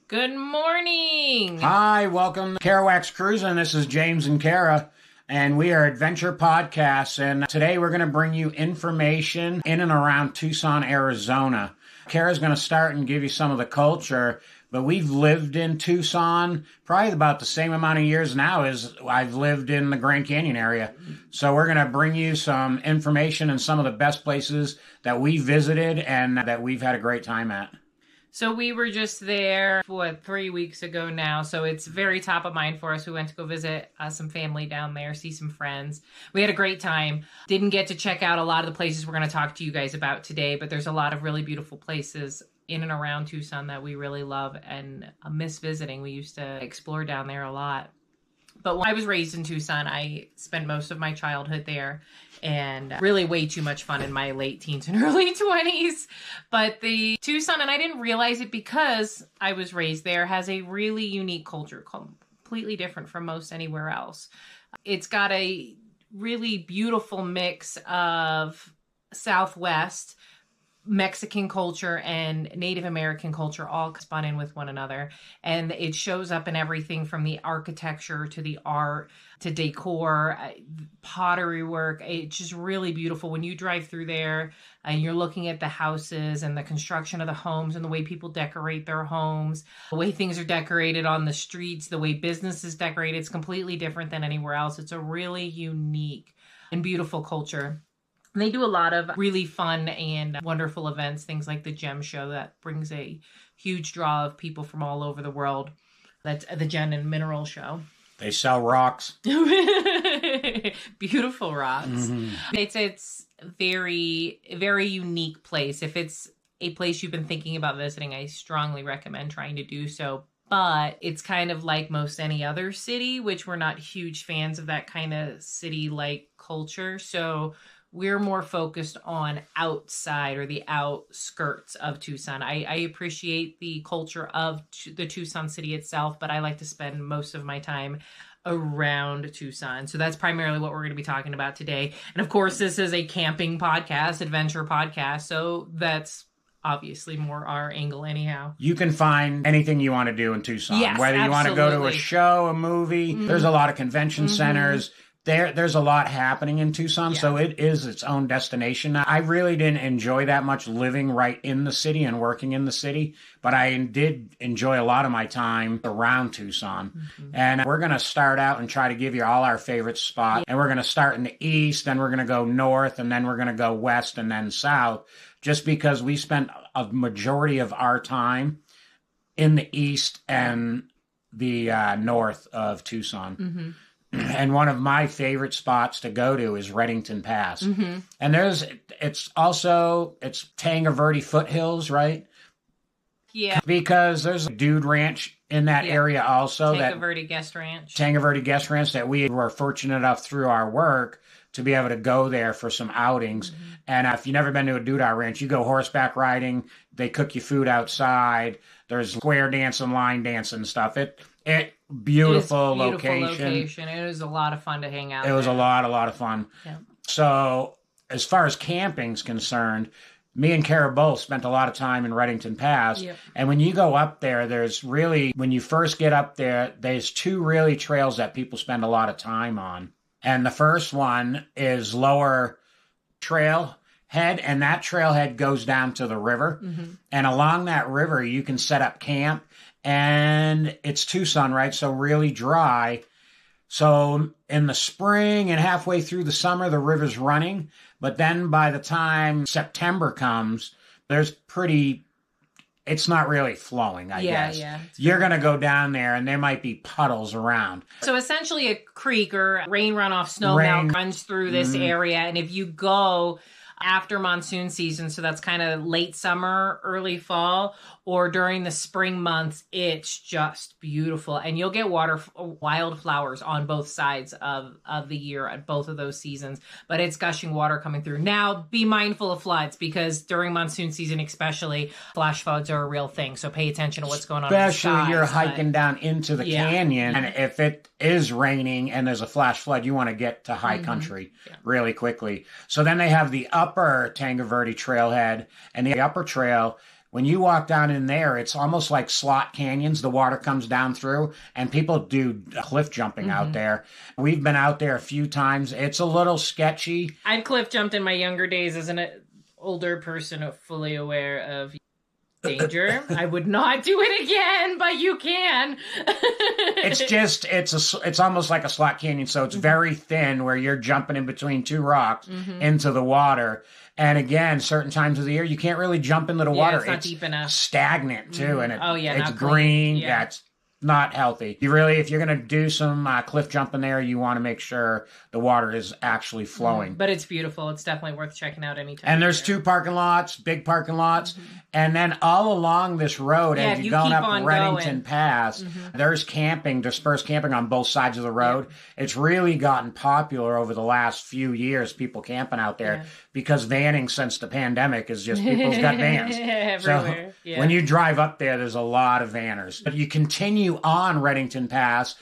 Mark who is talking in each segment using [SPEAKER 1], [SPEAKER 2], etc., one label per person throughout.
[SPEAKER 1] Good morning.
[SPEAKER 2] Hi, welcome to Kerouac's Cruising. This is James and Kara, and we are Adventure Podcasts. And today we're going to bring you information in and around Tucson, Arizona. Kara's going to start and give you some of the culture, but we've lived in Tucson probably about the same amount of years now as I've lived in the Grand Canyon area. So we're going to bring you some information and some of the best places that we visited and that we've had a great time at.
[SPEAKER 1] So we were just there, 3 weeks ago now. So it's very top of mind for us. We went to go visit some family down there, see some friends. We had a great time. Didn't get to check out a lot of the places we're going to talk to you guys about today, but there's a lot of really beautiful places in and around Tucson that we really love and miss visiting. We used to explore down there a lot. But when I was raised in Tucson, I spent most of my childhood there and really way too much fun in my late teens and early 20s. But the Tucson, and I didn't realize it because I was raised there, has a really unique culture, completely different from most anywhere else. It's got a really beautiful mix of Southwest Mexican culture and Native American culture all spun in with one another. And it shows up in everything from the architecture to the art to decor, pottery work. It's just really beautiful. When you drive through there and you're looking at the houses and the construction of the homes and the way people decorate their homes, the way things are decorated on the streets, the way business is decorated, it's completely different than anywhere else. It's a really unique and beautiful culture. They do a lot of really fun and wonderful events, things like the Gem Show that brings a huge draw of people from all over the world. That's the Gem and Mineral Show.
[SPEAKER 2] They sell rocks.
[SPEAKER 1] Beautiful rocks. Mm-hmm. It's very, very unique place. If it's a place you've been thinking about visiting, I strongly recommend trying to do so. But it's kind of like most any other city, which we're not huge fans of that kind of city-like culture. So we're more focused on outside or the outskirts of Tucson. I appreciate the culture of the Tucson city itself, but I like to spend most of my time around Tucson. So that's primarily what we're going to be talking about today. And of course, this is a camping podcast, adventure podcast. So that's obviously more our angle anyhow.
[SPEAKER 2] You can find anything you want to do in Tucson.
[SPEAKER 1] Yes,
[SPEAKER 2] whether you want to go to a show, a movie, there's a lot of convention centers. There's a lot happening in Tucson, so it is its own destination. I really didn't enjoy that much living right in the city and working in the city, but I did enjoy a lot of my time around Tucson. And we're going to start out and try to give you all our favorite spots. And we're going to start in the east, then we're going to go north, and then we're going to go west and then south, just because we spent a majority of our time in the east and the north of Tucson. And one of my favorite spots to go to is Reddington Pass. And it's Tango Verde foothills, right?
[SPEAKER 1] Yeah.
[SPEAKER 2] Because there's a dude ranch in that area also.
[SPEAKER 1] Tango Verde Guest Ranch.
[SPEAKER 2] Tango Verde Guest Ranch that we were fortunate enough through our work to be able to go there for some outings. And if you've never been to a doodah ranch, you go horseback riding. They cook you food outside. There's square dancing, line dancing and stuff. Beautiful location.
[SPEAKER 1] It was a lot of fun to hang out.
[SPEAKER 2] It was a lot of fun.
[SPEAKER 1] Yeah.
[SPEAKER 2] So as far as camping's concerned, me and Kara both spent a lot of time in Reddington Pass.
[SPEAKER 1] Yep.
[SPEAKER 2] And when you go up there, when you first get up there, there's two really trails that people spend a lot of time on. And the first one is Lower Trailhead, and that trailhead goes down to the river. And along that river, you can set up camp. And it's Tucson, right? So really dry. So in the spring and halfway through the summer, the river's running. But then by the time September comes, it's not really flowing, I guess.
[SPEAKER 1] Yeah.
[SPEAKER 2] You're going to go down there and there might be puddles around.
[SPEAKER 1] So essentially a creek or rain runoff snow melt runs through this area. And if you go after monsoon season, so that's kind of late summer, early fall, or during the spring months, it's just beautiful. And you'll get wildflowers on both sides of the year at both of those seasons. But it's gushing water coming through. Now, be mindful of floods, because during monsoon season especially, flash floods are a real thing. So pay attention to what's going on.
[SPEAKER 2] Especially you're hiking down into the canyon. And if it is raining and there's a flash flood, you want to get to high country really quickly. So then they have the upper Tango Verde trailhead, and the upper trail when you walk down in there, it's almost like slot canyons. The water comes down through, and people do cliff jumping out there. We've been out there a few times. It's a little sketchy.
[SPEAKER 1] I've cliff jumped in my younger days as an older person, fully aware of danger. I would not do it again, but you can.
[SPEAKER 2] It's almost like a slot canyon, so it's very thin where you're jumping in between two rocks into the water. And again, certain times of the year, you can't really jump into the water.
[SPEAKER 1] It's not deep enough.
[SPEAKER 2] Stagnant too, and it's
[SPEAKER 1] not
[SPEAKER 2] green.
[SPEAKER 1] Yeah,
[SPEAKER 2] it's not healthy. If you're going to do some cliff jumping there, you want to make sure the water is actually flowing.
[SPEAKER 1] But it's beautiful. It's definitely worth checking out anytime.
[SPEAKER 2] And there's 2 parking lots, big parking lots. And then all along this road, as you're going up Reddington Pass, there's camping, dispersed camping on both sides of the road. It's really gotten popular over the last few years, people camping out there, because vanning since the pandemic is just people's got vans.
[SPEAKER 1] Everywhere.
[SPEAKER 2] So when you drive up there, there's a lot of vanners. But you continue on Reddington Pass,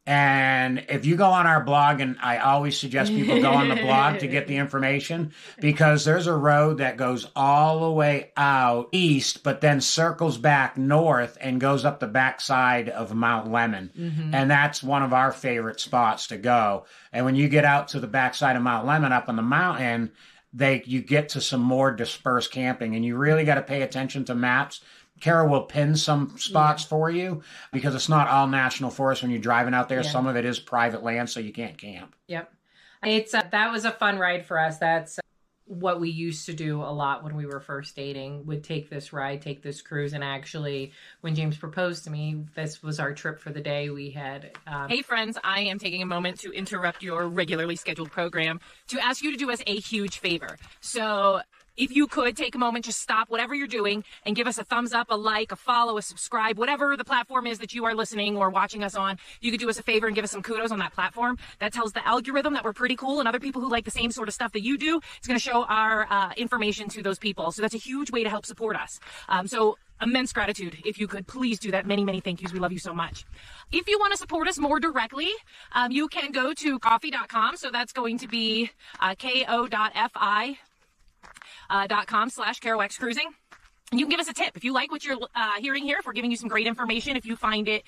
[SPEAKER 2] and if you go on our blog, and I always suggest people go on the blog to get the information, because there's a road that goes all the way out east, but then circles back north and goes up the backside of Mount Lemmon. And that's one of our favorite spots to go. And when you get out to the backside of Mount Lemmon up on the mountain, you get to some more dispersed camping, and you really got to pay attention to maps. Kara will pin some spots for you, because it's not all national forest when you're driving out there. Some of it is private land, so you can't camp.
[SPEAKER 1] Yep. It's that was a fun ride for us. That's what we used to do a lot when we were first dating. Would take this ride, take this cruise, and actually, when James proposed to me, this was our trip for the day. We had
[SPEAKER 3] Hey friends, I am taking a moment to interrupt your regularly scheduled program to ask you to do us a huge favor. So if you could take a moment, just stop whatever you're doing and give us a thumbs up, a like, a follow, a subscribe, whatever the platform is that you are listening or watching us on. You could do us a favor and give us some kudos on that platform. That tells the algorithm that we're pretty cool, and other people who like the same sort of stuff that you do, it's going to show our information to those people. So that's a huge way to help support us. So immense gratitude. If you could please do that. Many, many thank yous. We love you so much. If you want to support us more directly, you can go to coffee.com. So that's going to be ko.fi.com/Kerouac Cruising. And you can give us a tip. If you like what you're hearing here, if we're giving you some great information, if you find it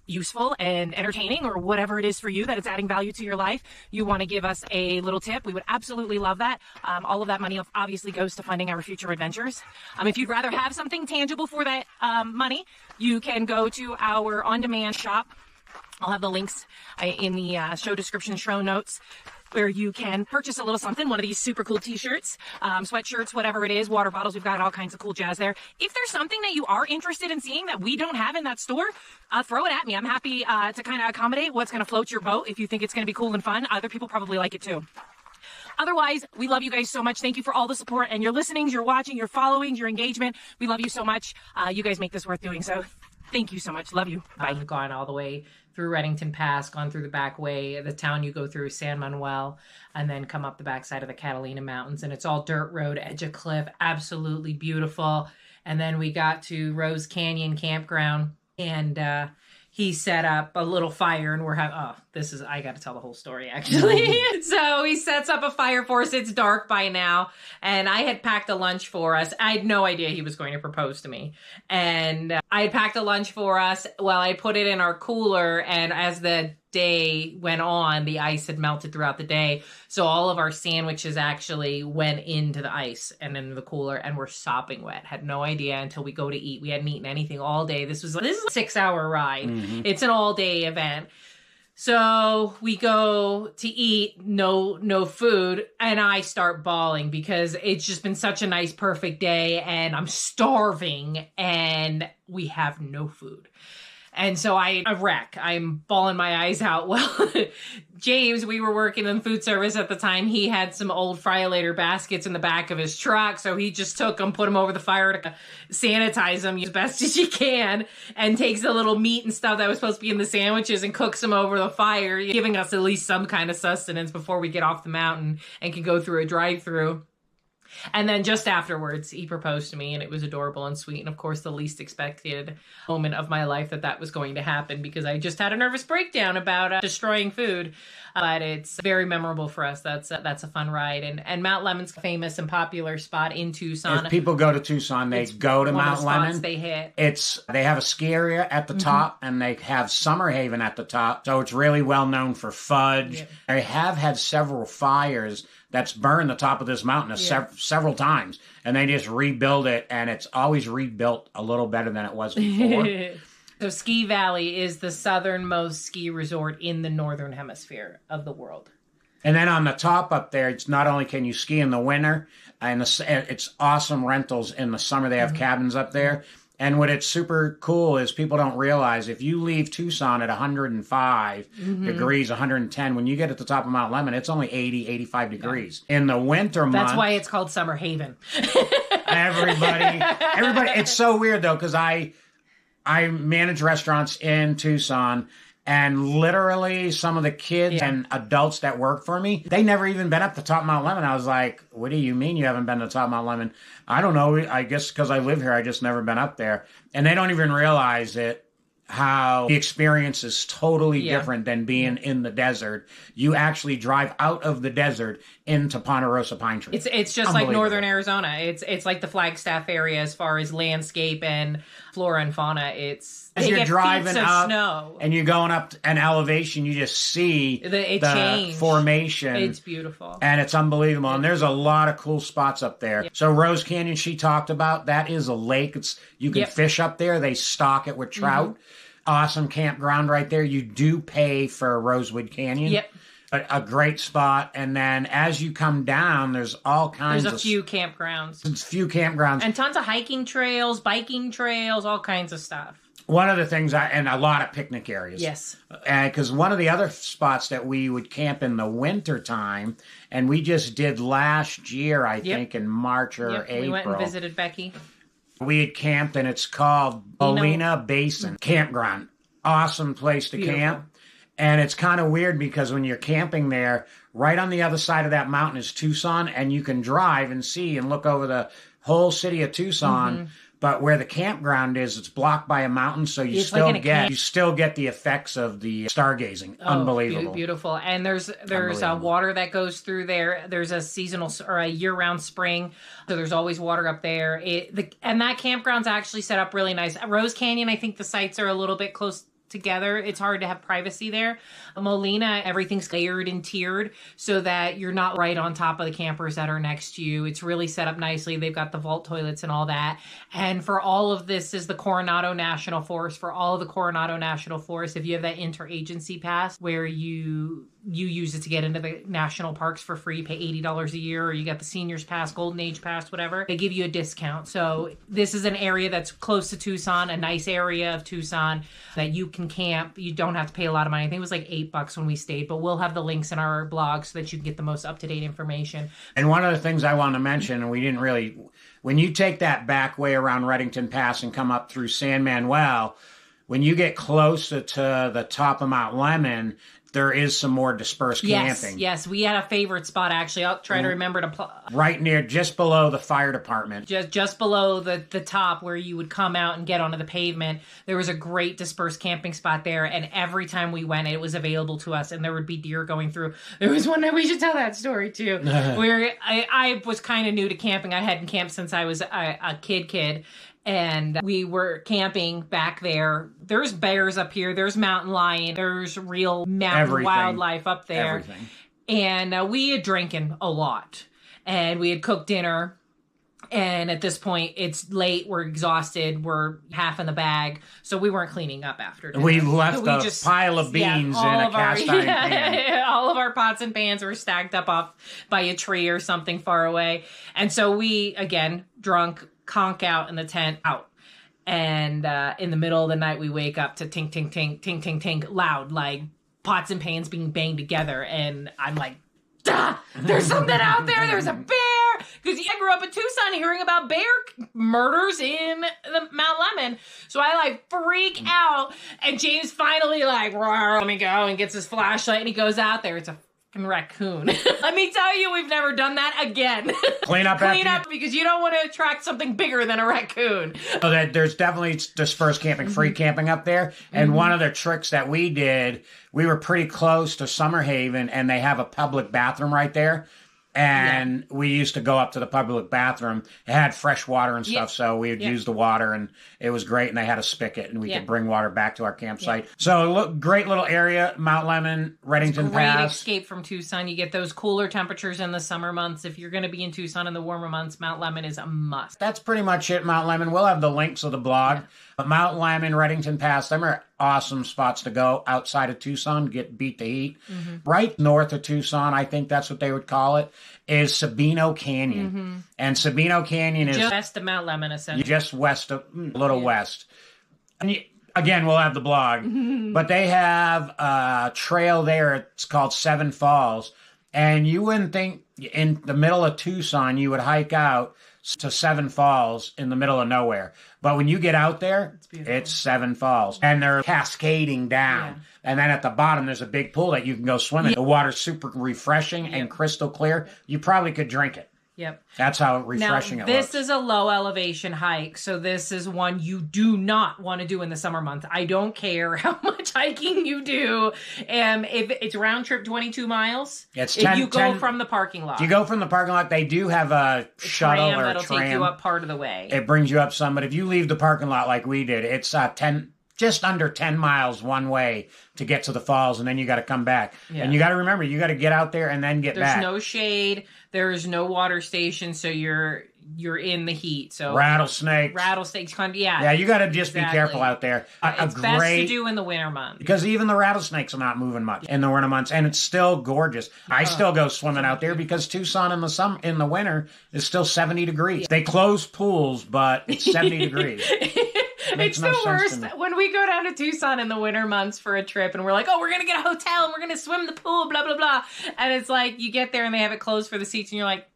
[SPEAKER 3] useful and entertaining, or whatever it is for you that it's adding value to your life, you want to give us a little tip, we would absolutely love that. All of that money obviously goes to funding our future adventures. If you'd rather have something tangible for that money, you can go to our on-demand shop. I'll have the links in the show description, show notes, where you can purchase a little something, one of these super cool t-shirts, sweatshirts, whatever it is, water bottles. We've got all kinds of cool jazz there. If there's something that you are interested in seeing that we don't have in that store, throw it at me. I'm happy to kind of accommodate what's going to float your boat. If you think it's going to be cool and fun, other people probably like it too. Otherwise, we love you guys so much. Thank you for all the support and your listenings, your watching, your followings, your engagement. We love you so much. You guys make this worth doing. So thank you so much. Love you. Bye.
[SPEAKER 1] I've gone all the way through Reddington Pass, gone through the back way. The town you go through is San Manuel, and then come up the backside of the Catalina Mountains. And it's all dirt road, edge of cliff, absolutely beautiful. And then we got to Rose Canyon Campground, and he set up a little fire, and we're having, I got to tell the whole story, actually. So he sets up a fire for us. It's dark by now, and I had packed a lunch for us. I had no idea he was going to propose to me. And I had packed a lunch for us. Well, I put it in our cooler, and as the day went on, the ice had melted throughout the day. So all of our sandwiches actually went into the ice and into the cooler, and were sopping wet. Had no idea until we go to eat. We hadn't eaten anything all day. This is a 6-hour ride. It's an all-day event. So we go to eat, no food, and I start bawling because it's just been such a nice, perfect day, and I'm starving, and we have no food. And so I wreck. I'm bawling my eyes out. Well, James, we were working in food service at the time. He had some old Fry-O-Later baskets in the back of his truck. So he just took them, put them over the fire to sanitize them as best as you can, and takes the little meat and stuff that was supposed to be in the sandwiches and cooks them over the fire, giving us at least some kind of sustenance before we get off the mountain and can go through a drive-through. And then just afterwards, he proposed to me, and it was adorable and sweet. And of course, the least expected moment of my life that was going to happen, because I just had a nervous breakdown about destroying food. But it's very memorable for us. That's a fun ride. And Mount Lemmon's a famous and popular spot in Tucson.
[SPEAKER 2] If people go to Tucson, they go to Mount Lemmon.
[SPEAKER 1] They hit.
[SPEAKER 2] They have a ski area at the top, and they have Summer Haven at the top. So it's really well known for fudge.
[SPEAKER 1] Yep.
[SPEAKER 2] They have had several fires that's burned the top of this mountain several times, and they just rebuild it, and it's always rebuilt a little better than it was before.
[SPEAKER 1] So Ski Valley is the southernmost ski resort in the northern hemisphere of the world.
[SPEAKER 2] And then on the top up there, it's not only can you ski in the winter, and it's awesome rentals in the summer. They have cabins up there. And what it's super cool is people don't realize if you leave Tucson at 105 degrees, 110, when you get at the top of Mount Lemmon, it's only 80, 85 degrees. In the winter months...
[SPEAKER 1] That's why it's called Summer Haven.
[SPEAKER 2] everybody, it's so weird though, because I manage restaurants in Tucson, and literally some of the kids and adults that work for me, they never even been up the top of Mount Lemmon. I was like, what do you mean you haven't been to the top of Mount Lemmon? I don't know. I guess because I live here, I just never been up there. And they don't even realize how the experience is totally different than being in the desert. You actually drive out of the desert into Ponderosa Pine Tree.
[SPEAKER 1] It's just like northern Arizona. It's like the Flagstaff area as far as landscape and flora and fauna.
[SPEAKER 2] As you're driving up
[SPEAKER 1] snow.
[SPEAKER 2] And you're going up an elevation, you just see the formation.
[SPEAKER 1] It's beautiful.
[SPEAKER 2] And it's unbelievable. And there's a lot of cool spots up there. So Rose Canyon, she talked about, that is a lake. You can fish up there. They stock it with trout. Awesome campground right there. You do pay for Rosewood Canyon.
[SPEAKER 1] Yep.
[SPEAKER 2] A great spot. And then as you come down, there's all kinds of...
[SPEAKER 1] There's a few campgrounds.
[SPEAKER 2] And
[SPEAKER 1] tons of hiking trails, biking trails, all kinds of stuff.
[SPEAKER 2] One of the things, and a lot of picnic areas.
[SPEAKER 1] Yes.
[SPEAKER 2] Because one of the other spots that we would camp in the winter time, and we just did last year, I think, in March or April.
[SPEAKER 1] We went and visited Becky.
[SPEAKER 2] We had camped, and it's called Molina Basin Campground. Awesome place to camp. And it's kind of weird because when you're camping there, right on the other side of that mountain is Tucson, and you can drive and see and look over the whole city of Tucson. But where the campground is, it's blocked by a mountain, so you still get the effects of the stargazing. Unbelievable,
[SPEAKER 1] beautiful. And there's water that goes through there. There's a seasonal or a year-round spring, so there's always water up there. And that campground's actually set up really nice. Rose Canyon, I think the sites are a little bit close together. It's hard to have privacy there. Molina, everything's layered and tiered so that you're not right on top of the campers that are next to you. It's really set up nicely. They've got the vault toilets and all that. And for all of this is the Coronado National Forest. For all of the Coronado National Forest, if you have that interagency pass where you use it to get into the national parks for free, you pay $80 a year, or you got the seniors pass, golden age pass, whatever, they give you a discount. So this is an area that's close to Tucson, a nice area of Tucson that you can camp. You don't have to pay a lot of money. I think it was like $8 when we stayed, but we'll have the links in our blog so that you can get the most up-to-date information.
[SPEAKER 2] And one of the things I want to mention, and we didn't really, when you take that back way around Reddington Pass and come up through San Manuel, when you get closer to the top of Mount Lemmon, there is some more dispersed camping.
[SPEAKER 1] Yes, we had a favorite spot, actually. I'll try to remember to...
[SPEAKER 2] right near, just below the fire department.
[SPEAKER 1] Just below the top where you would come out and get onto the pavement. There was a great dispersed camping spot there, and every time we went, it was available to us, and there would be deer going through. There was one night, we should tell that story, too, where I was kind of new to camping. I hadn't camped since I was a kid. And we were camping back there. There's bears up here. There's mountain lion. There's real mountain wildlife up there.
[SPEAKER 2] Everything.
[SPEAKER 1] And we had drinking a lot. And we had cooked dinner. And at this point, it's late. We're exhausted. We're half in the bag. So we weren't cleaning up after dinner.
[SPEAKER 2] We left a pile of beans in a cast iron pan.
[SPEAKER 1] All of our pots and pans were stacked up off by a tree or something far away. And so we, again, drunk, conk out in the tent, out. And in the middle of the night, we wake up to tink, tink, tink, tink, tink, tink, loud, like pots and pans being banged together. And I'm like, duh, there's something out there. There's a bear. Because I grew up in Tucson hearing about bear murders in the Mount Lemmon. So I like freak out. And James finally like, let me go, and gets his flashlight and he goes out there. It's a fucking raccoon. Let me tell you, we've never done that again.
[SPEAKER 2] Clean up
[SPEAKER 1] Clean up because you don't want to attract something bigger than a raccoon.
[SPEAKER 2] So that there's definitely dispersed camping, free camping up there. And one of the tricks that we did, we were pretty close to Summer Haven, and they have a public bathroom right there. And we used to go up to the public bathroom. It had fresh water and stuff, so we would use the water, and it was great. And they had a spigot, and we could bring water back to our campsite. So, look, great little area, Mount Lemmon, Reddington Pass.
[SPEAKER 1] Great escape from Tucson. You get those cooler temperatures in the summer months. If you're going to be in Tucson in the warmer months, Mount Lemmon is a must.
[SPEAKER 2] That's pretty much it, Mount Lemmon. We'll have the links of the blog. But Mount Lemmon, Reddington Pass, them are awesome spots to go outside of Tucson, beat the heat. Right north of Tucson, I think that's what they would call it, is Sabino Canyon. And Sabino Canyon is
[SPEAKER 1] just west of Mount Lemmon, essentially.
[SPEAKER 2] Just west of, a little west. And again, we'll have the blog. But they have a trail there. It's called Seven Falls. And you wouldn't think in the middle of Tucson you would hike out to Seven Falls in the middle of nowhere. But when you get out there, it's Seven Falls. And they're cascading down. And then at the bottom, there's a big pool that you can go swim in. The water's super refreshing and crystal clear. You probably could drink it. That's how refreshing it looks.
[SPEAKER 1] This is a low elevation hike, so this is one you do not want to do in the summer months. I don't care how much hiking you do. If it's round trip 22 miles, if you go from the parking lot.
[SPEAKER 2] If you go from the parking lot, they do have a shuttle or a
[SPEAKER 1] that'll
[SPEAKER 2] tram.
[SPEAKER 1] take you up part of the way.
[SPEAKER 2] It brings you up some, but if you leave the parking lot like we did, it's just under 10 miles one way to get to the falls, and then you got to come back. And you got to remember, you got to get out there and then get back.
[SPEAKER 1] There's no shade. There's no water station, so you're in the heat. So
[SPEAKER 2] rattlesnakes,
[SPEAKER 1] yeah.
[SPEAKER 2] You got to just be careful out there.
[SPEAKER 1] It's best to do in the winter months
[SPEAKER 2] because even the rattlesnakes are not moving much in the winter months, and it's still gorgeous. I still go swimming out there because Tucson in the winter is still 70 degrees. They close pools, but it's 70 degrees.
[SPEAKER 1] It's the worst when we go down to Tucson in the winter months for a trip and we're like, oh, we're going to get a hotel and we're going to swim in the pool, blah, blah, blah. And it's like you get there and they have it closed for the seats and you're like,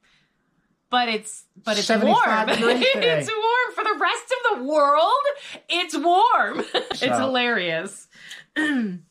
[SPEAKER 1] but it's warm. It's warm for the rest of the world. It's warm. It's hilarious.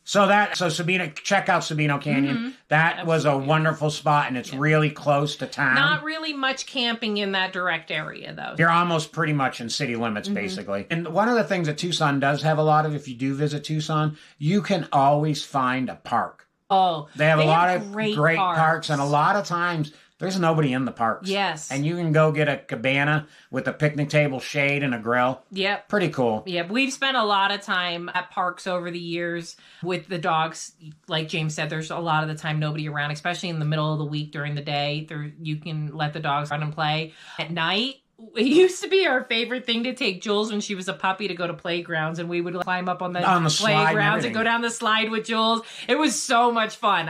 [SPEAKER 2] So Sabino, check out Sabino Canyon. That was a wonderful spot, and it's really close to town.
[SPEAKER 1] Not really much camping in that direct area, though.
[SPEAKER 2] You're almost pretty much in city limits, basically. And one of the things that Tucson does have a lot of, if you do visit Tucson, you can always find a park.
[SPEAKER 1] Oh,
[SPEAKER 2] they have a lot of great parks, and a lot of times there's nobody in the parks.
[SPEAKER 1] Yes.
[SPEAKER 2] And you can go get a cabana with a picnic table, shade, and a grill.
[SPEAKER 1] Yep.
[SPEAKER 2] Pretty cool.
[SPEAKER 1] Yep. We've spent a lot of time at parks over the years with the dogs. Like James said, there's a lot of the time nobody around, especially in the middle of the week during the day. You can let the dogs run and play. At night, it used to be our favorite thing to take Jules when she was a puppy to go to playgrounds, and we would climb up on the playgrounds and go down the slide with Jules. It was so much fun.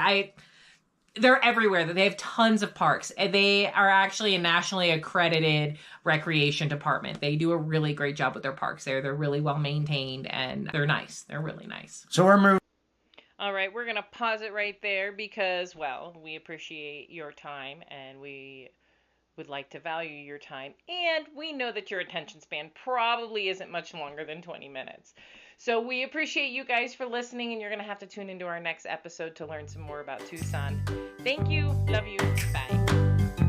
[SPEAKER 1] They're everywhere. They have tons of parks. And they are actually a nationally accredited recreation department. They do a really great job with their parks there. They're really well maintained and they're nice. They're really nice.
[SPEAKER 2] So we're moving.
[SPEAKER 3] All right, we're going to pause it right there because, well, we appreciate your time and we would like to value your time. And we know that your attention span probably isn't much longer than 20 minutes. So we appreciate you guys for listening, and you're going to have to tune into our next episode to learn some more about Tucson. Thank you. Love you. Bye.